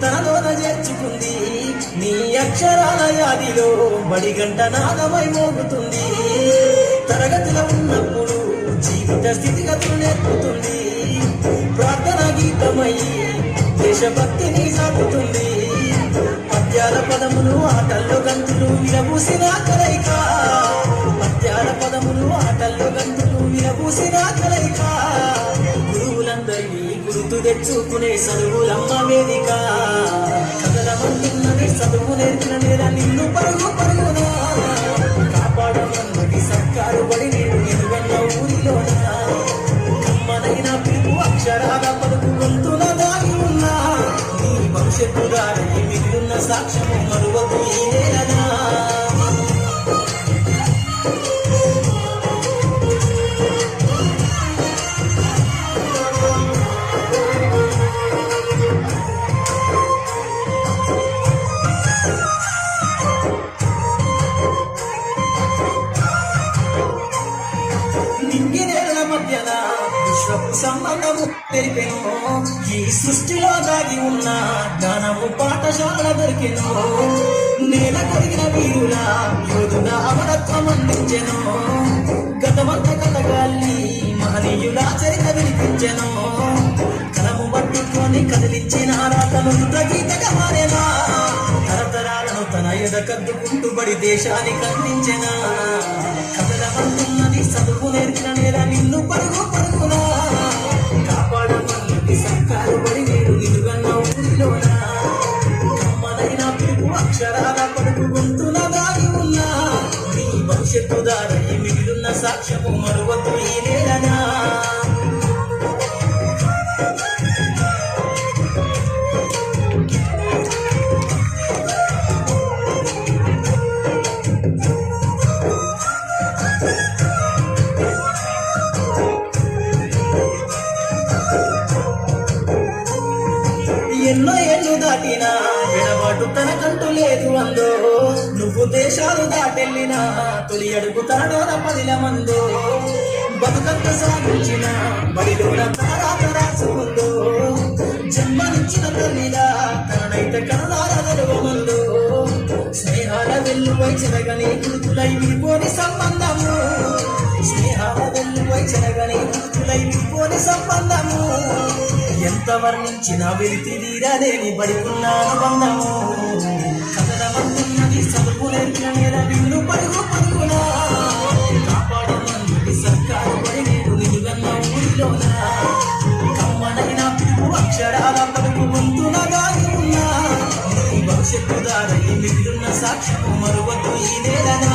తనలోన చేర్చుకుంది నీ అక్షరాల యాదిలో బడిగంట నాదమై మోగుతుంది తరగతిలో ఉన్నప్పుడు జీవిత స్థితిగతులు నేర్పుతుంది ప్రార్థన గీతమై దేశభక్తిని సాగుతుంది పద్యాల పదములు ఆటల్లో గంతులు విరబూసిన కలయిక పద్యాల పదములు ఆటల్లో గంతులు విరబూసిన కలయిక గురువులందరినీ గుర్తు తెచ్చుకునే చదువులమ్మ వేదిక కదలమంటున్నది చదువు నేర్పిన నేల నిన్ను పరుగు పరుగునా కాపాడమన్నది సర్కారు బడి నేను ఎదుగన్న ఊరిలోన కమ్మనైన పిలుపు అక్షరాల పలుకు గొంతున దాగి ఉన్నా నీ భవిష్యత్తు దారి మిగిలిన సాక్ష్యము మరువకు ఈ నేలనా నింగినేళ్ల మధ్యన విశ్వపు సంబంధము తెలిపెను ఈ సృష్టిలో దాగి ఉన్న జ్ఞానము పాఠశాల దొరికెను నేల కొరిగిన వీరుల యోధుల అమరత్వం అందించెను గతమంత కథగాల్ని మహనీయుల చరిత్ర వినిపించెను కలము పట్టుకొని కదిలించిన రాతను గీతగా మారేనా తరతరాలను తన ఎదకద్దుకుంటూ బడి దేశానికి అందించెనా కదలమంటున్నది చదువు నేర్పిన నేల నిన్ను పరుగు పరుగునా కాపాడమన్నది సర్కారు బడి నేను ఎదుగన్న ఊరిలోనా కమ్మనైన పిలుపు అక్షరాల పడుకు గొంతున దాగి ఉన్నా నీ భవిష్యత్తు దారి మిగిలిన సాక్ష్యము మరువద్దు ఈ నేలనా ఎన్నో ఏళ్ళు దాటినా ఎడబాటు తనకంటూ లేదు అందో నువ్వు దేశాలు దాటెళ్ళినా తొలి అడుగు తనలోన పదిల మందో బతుకంత సాగించిన బడిలోన తారాత రాసుకుందో జన్మనిచ్చిన తల్లిగా తననైతే కనులార వెలువమందో స్నేహాల వెల్లువై చెరగని గుర్తులై విడిపోని సంబంధము స్నేహాల వెల్లువై చెరగని గుర్తులై విడిపోని సంబంధము ఎంత వర్ణించిన వెలితి తీరలేని బడికున్న అనుబంధము కదలమంటున్నది చదువు నేర్పిన నేల నిన్ను పరుగు పరుగునా కాపాడమన్నది సర్కారు బడి నేను నిలుగన్న ఊరిలోన కమ్మనైన పిలుపు అక్షరాల పలుకు గొంతున దాగి ఉన్నా నీ భవిష్యత్తు దారి మిగిలిన సాక్ష్యము మరువద్దు ఈ నేలనా